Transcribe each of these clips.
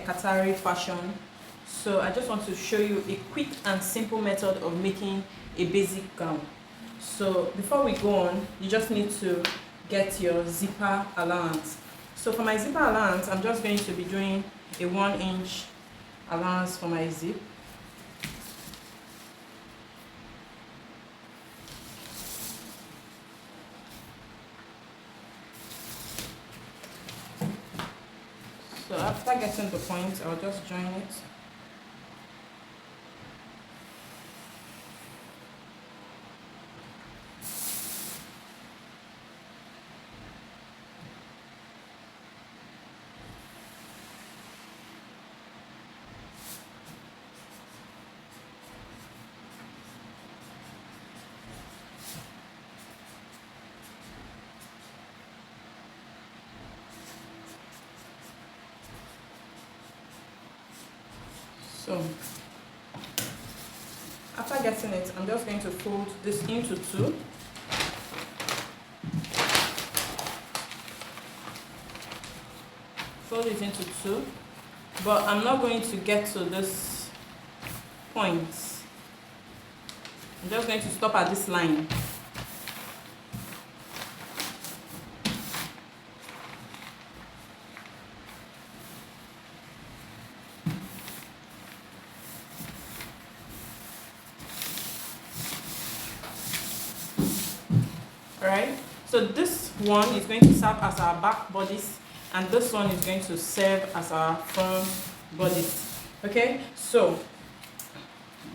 Qatari fashion. So I just want to show you a quick and simple method of making a basic gown. So before we go on, you just need to get your zipper allowance. So for my zipper allowance, I'm just going to be doing a 1-inch allowance for my zip. So after getting the point, I'll just join it. So after getting it, I'm just going to fold this into two. Fold it into two, but I'm not going to get to this point. I'm just going to stop at this line. Alright, so this one is going to serve as our back bodice, and this one is going to serve as our front bodice. Okay, so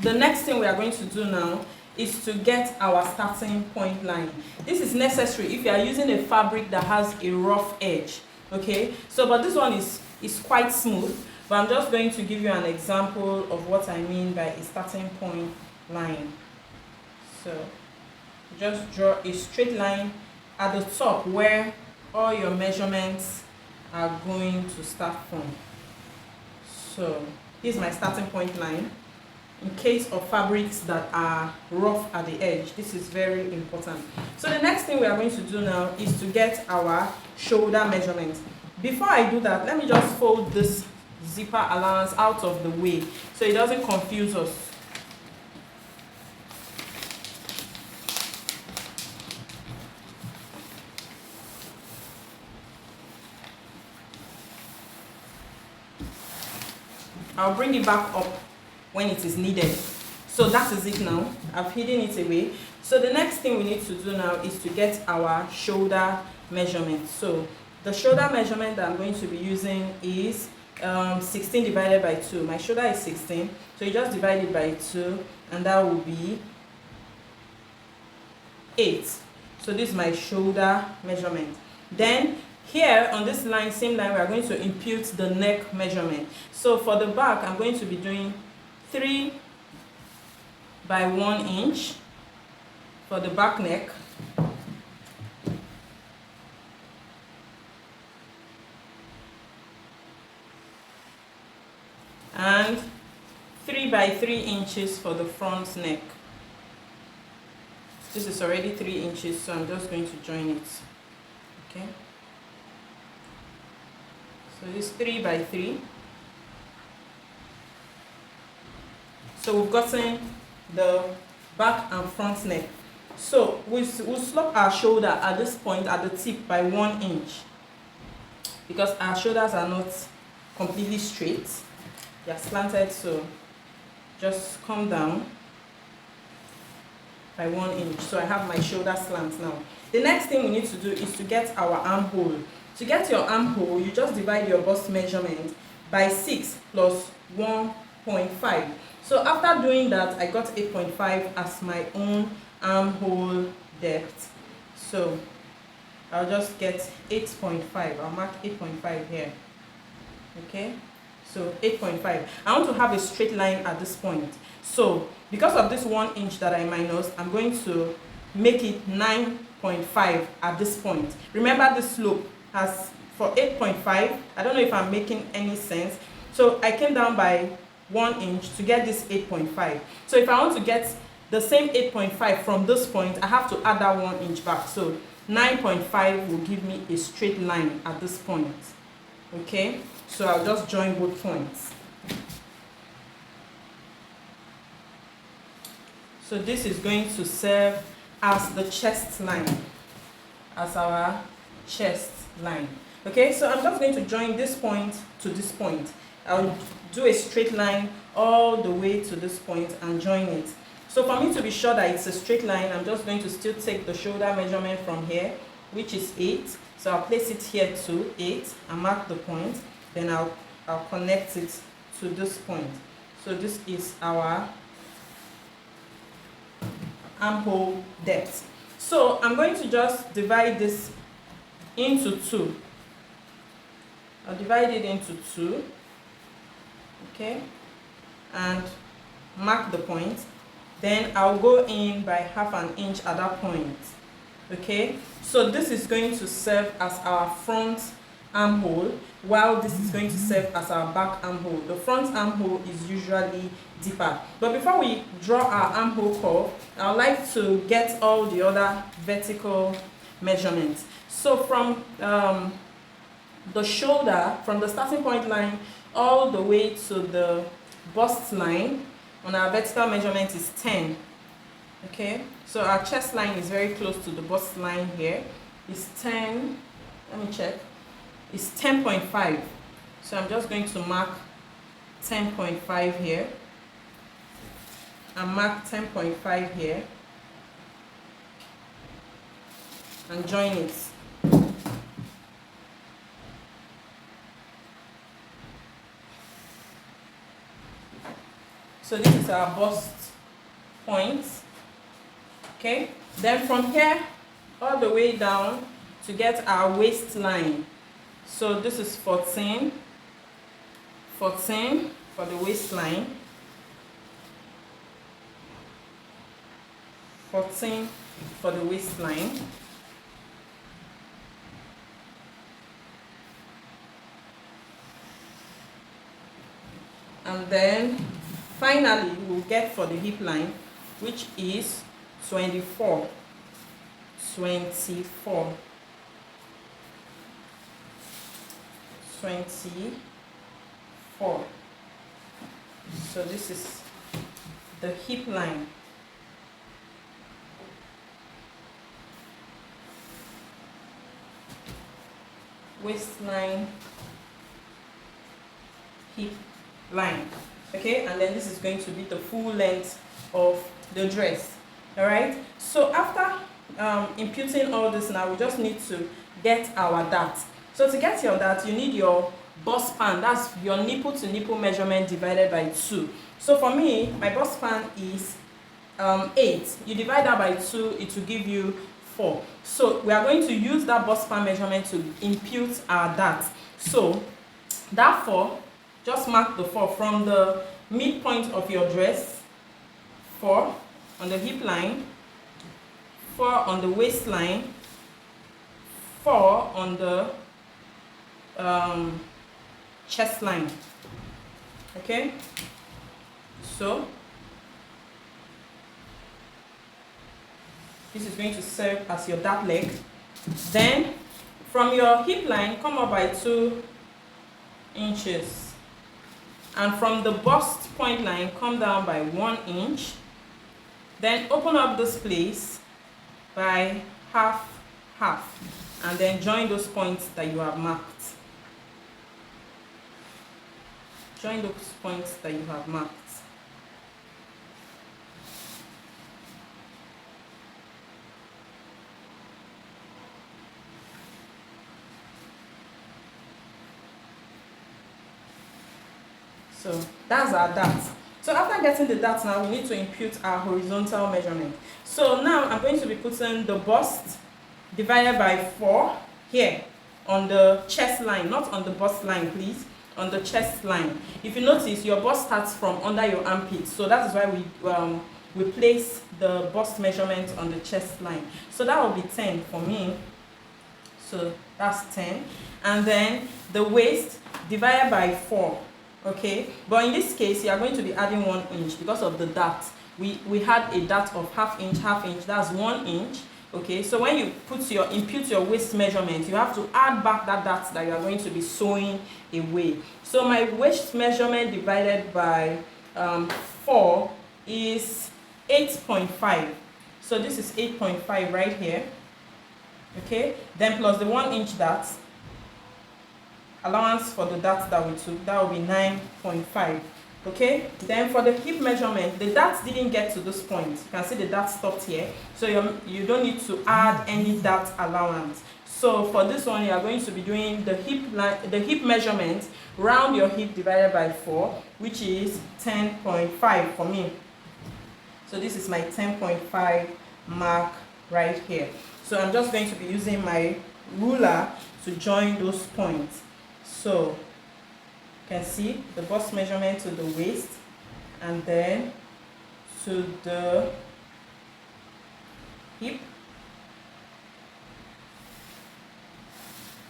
the next thing we are going to do now is to get our starting point line. This is necessary if you are using a fabric that has a rough edge. Okay, so but this one is quite smooth, but I'm just going to give you an example of what I mean by a starting point line. So just draw a straight line at the top where all your measurements are going to start from. So this is my starting point line. In case of fabrics that are rough at the edge, this is very important. So the next thing we are going to do now is to get our shoulder measurement. Before I do that, let me just fold this zipper allowance out of the way so it doesn't confuse us. I'll bring it back up when it is needed. So that is it now. I've hidden it away. So the next thing we need to do now is to get our shoulder measurement. So the shoulder measurement that I'm going to be using is 16 divided by 2. My shoulder is 16, so you just divide it by 2, and that will be 8. So this is my shoulder measurement. Then here on this line, same line, we are going to impute the neck measurement. So for the back, I'm going to be doing 3 by 1 inch for the back neck. And 3 by 3 inches for the front neck. This is already 3 inches, so I'm just going to join it. Okay. So this 3 by 3. So we've gotten the back and front neck. So we'll slope our shoulder at this point at the tip by 1 inch, because our shoulders are not completely straight. They are slanted, so just come down by 1 inch. So I have my shoulder slant now. The next thing we need to do is to get our armhole. To get your armhole, you just divide your bust measurement by 6 plus 1.5. So after doing that, I got 8.5 as my own armhole depth. So I'll just get 8.5. I'll mark 8.5 here. Okay, so 8.5. I want to have a straight line at this point. So because of this 1 inch that I minus, I'm going to make it 9.5 at this point. Remember, the slope has for 8.5. I don't know if I'm making any sense. So I came down by 1 inch to get this 8.5. So if I want to get the same 8.5 from this point, I have to add that 1 inch back. So 9.5 will give me a straight line at this point. Okay, So I'll just join both points. So this is going to serve as the chest line, as our chest line. Okay, so I'm just going to join this point to this point. I'll do a straight line all the way to this point and join it. So for me to be sure that it's a straight line, I'm just going to still take the shoulder measurement from here, which is 8. So I'll place it here to 8 and mark the point. Then I'll connect it to this point. So this is our armhole depth. So I'm going to just divide this into 2. I'll divide it into 2, okay, and mark the point. Then I'll go in by ½ an inch at that point, okay. So this is going to serve as our front armhole, while this is going to serve as our back armhole. The front armhole is usually deeper. But before we draw our armhole curve, I would like to get all the other vertical measurements. So from the shoulder, from the starting point line all the way to the bust line, on our vertical measurement is 10. Okay, so our chest line is very close to the bust line here. It's 10, let me check, it's 10.5. So I'm just going to mark 10.5 here and mark 10.5 here and join it. So this is our bust point, okay. Then from here all the way down to get our waistline. So this is 14 for the waistline, 14 for the waistline. And then finally we'll get for the hip line, which is 24. So this is the hip line. Waistline, hip line. Okay, and then this is going to be the full length of the dress. All right, so after imputing all this, now we just need to get our dart. So to get your dart, you need your bust span, that's your nipple to nipple measurement divided by 2. So for me, my bust span is 8. You divide that by 2, it will give you 4. So we are going to use that bust span measurement to impute our dart. So that 4, just mark the 4 from the midpoint of your dress, 4 on the hip line, 4 on the waistline, 4 on the chest line. Okay, so this is going to serve as your dart leg. Then from your hip line, come up by 2 inches. And from the bust point line, come down by 1 inch. Then open up this place by half, and then join those points that you have marked. Join those points that you have marked. So that's our dart. So after getting the dart now, we need to impute our horizontal measurement. So now I'm going to be putting the bust divided by 4 here on the chest line, not on the bust line, please, on the chest line. If you notice, your bust starts from under your armpit, so that is why we place the bust measurement on the chest line. So that will be 10 for me. So that's 10. And then the waist divided by 4. Okay, but in this case you are going to be adding 1 inch because of the dart. We had a dart of ½ inch, that's 1 inch. Okay, so when you impute your waist measurement, you have to add back that dart that you are going to be sewing away. So my waist measurement divided by 4 is 8.5. So this is 8.5 right here. Okay, then plus the 1 inch dart, allowance for the dart that we took, that will be 9.5. Okay, then for the hip measurement, the dart didn't get to this point. You can see the dart stopped here, so you don't need to add any dart allowance. So for this one, you are going to be doing the hip measurement, round your hip divided by 4, which is 10.5 for me. So this is my 10.5 mark right here. So I'm just going to be using my ruler to join those points. So you can see the bust measurement to the waist, and then to the hip.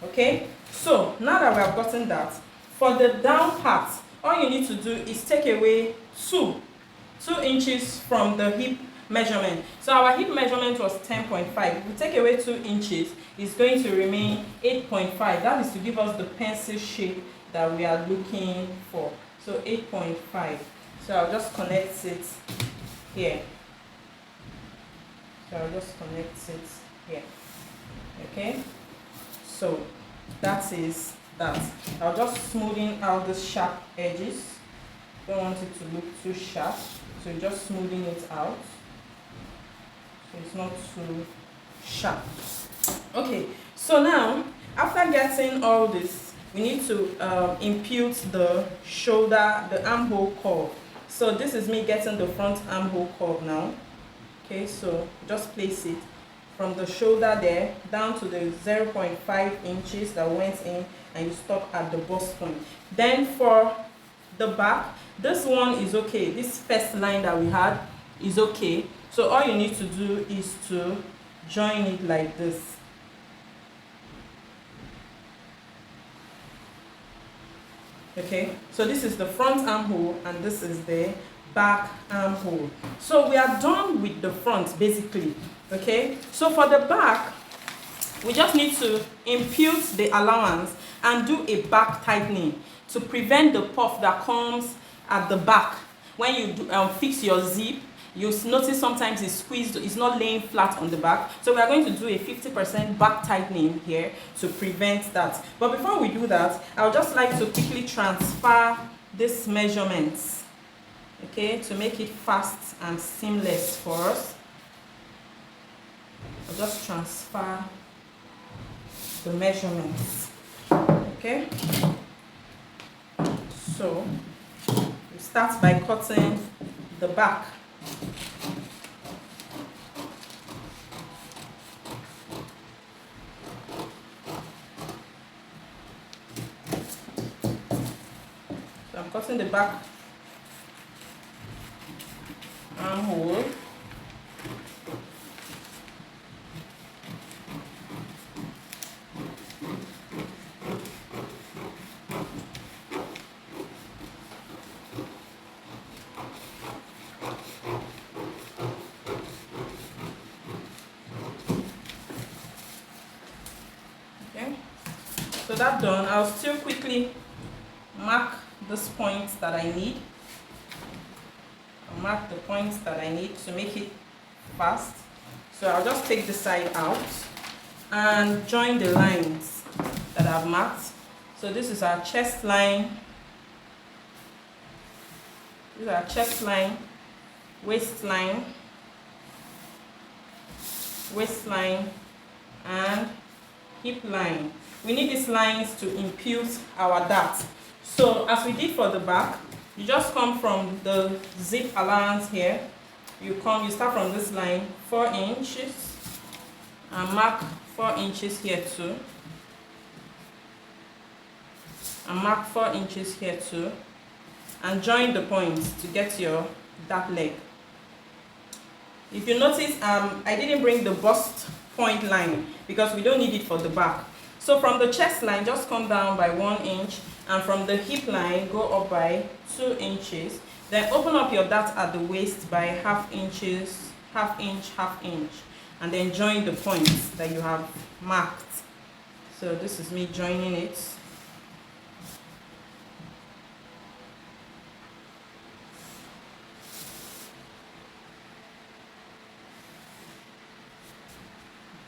Okay, so now that we have gotten that, for the down part, all you need to do is take away 2 inches from the hip measurement. So our hip measurement was 10.5. If we take away 2 inches, it's going to remain 8.5. That is to give us the pencil shape that we are looking for. So 8.5. So I'll just connect it here. So I'll just connect it here. Okay, so that is that. I'll just smoothing out the sharp edges. Don't want it to look too sharp, so just smoothing it out so it's not too sharp. Okay, so now after getting all this, we need to impute the shoulder, the armhole curve. So this is me getting the front armhole curve now. Okay, so just place it from the shoulder there down to the 0.5 inches that went in, and you stop at the bust point. Then for the back, this one is okay. This first line that we had is okay. So all you need to do is to join it like this. Okay, so this is the front armhole and this is the back armhole. So we are done with the front basically. Okay, so for the back, we just need to impute the allowance and do a back tightening to prevent the puff that comes at the back. When you fix your zip, you notice sometimes it's squeezed, it's not laying flat on the back. So we are going to do a 50% back tightening here to prevent that. But before we do that, I would just like to quickly transfer these measurements, okay, to make it fast and seamless for us. I'll just transfer the measurements. Okay, so we start by cutting the back. So I'm cutting the back armhole. So that's done. I'll still quickly mark these points that I need. I'll mark the points that I need to make it fast. So I'll just take the side out and join the lines that I've marked. So this is our chest line. This is our chest line, waistline, waistline, and hip line. We need these lines to impute our dart. So as we did for the back, you just come from the zip allowance here. You start from this line, 4 inches, and mark 4 inches here too. And mark 4 inches here too. And join the points to get your dart leg. If you notice, I didn't bring the bust point line because we don't need it for the back. So from the chest line, just come down by 1 inch, and from the hip line, go up by 2 inches. Then open up your dart at the waist by half inch, half inch. and then join the points that you have marked. So this is me joining it.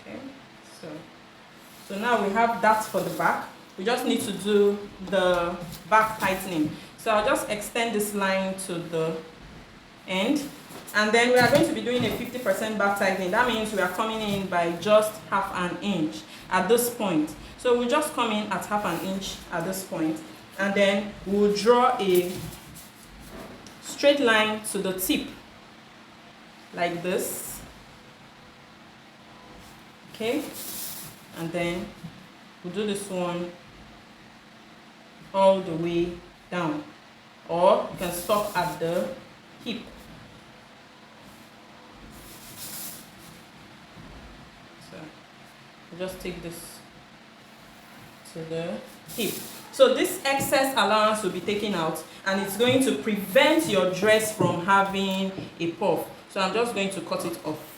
Okay, so now we have that for the back. We just need to do the back tightening. So I'll just extend this line to the end, and then we are going to be doing a 50% back tightening. That means we are coming in by just half an inch at this point. So we'll just come in at half an inch at this point, and then we'll draw a straight line to the tip like this. Okay, and then we'll do this one all the way down, or you can stop at the hip. So we'll just take this to the hip. So this excess allowance will be taken out, and it's going to prevent your dress from having a puff. So I'm just going to cut it off.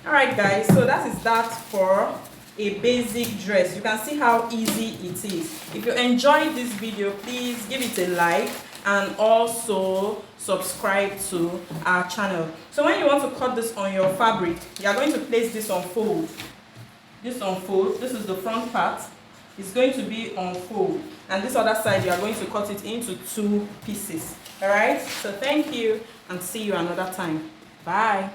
Alright guys, so that is that for a basic dress. You can see how easy it is. If you enjoyed this video, please give it a like and also subscribe to our channel. So when you want to cut this on your fabric, you are going to place this on fold. This on fold. This is the front part. It's going to be on fold, and this other side you are going to cut it into 2 pieces. Alright, so thank you and see you another time. Bye.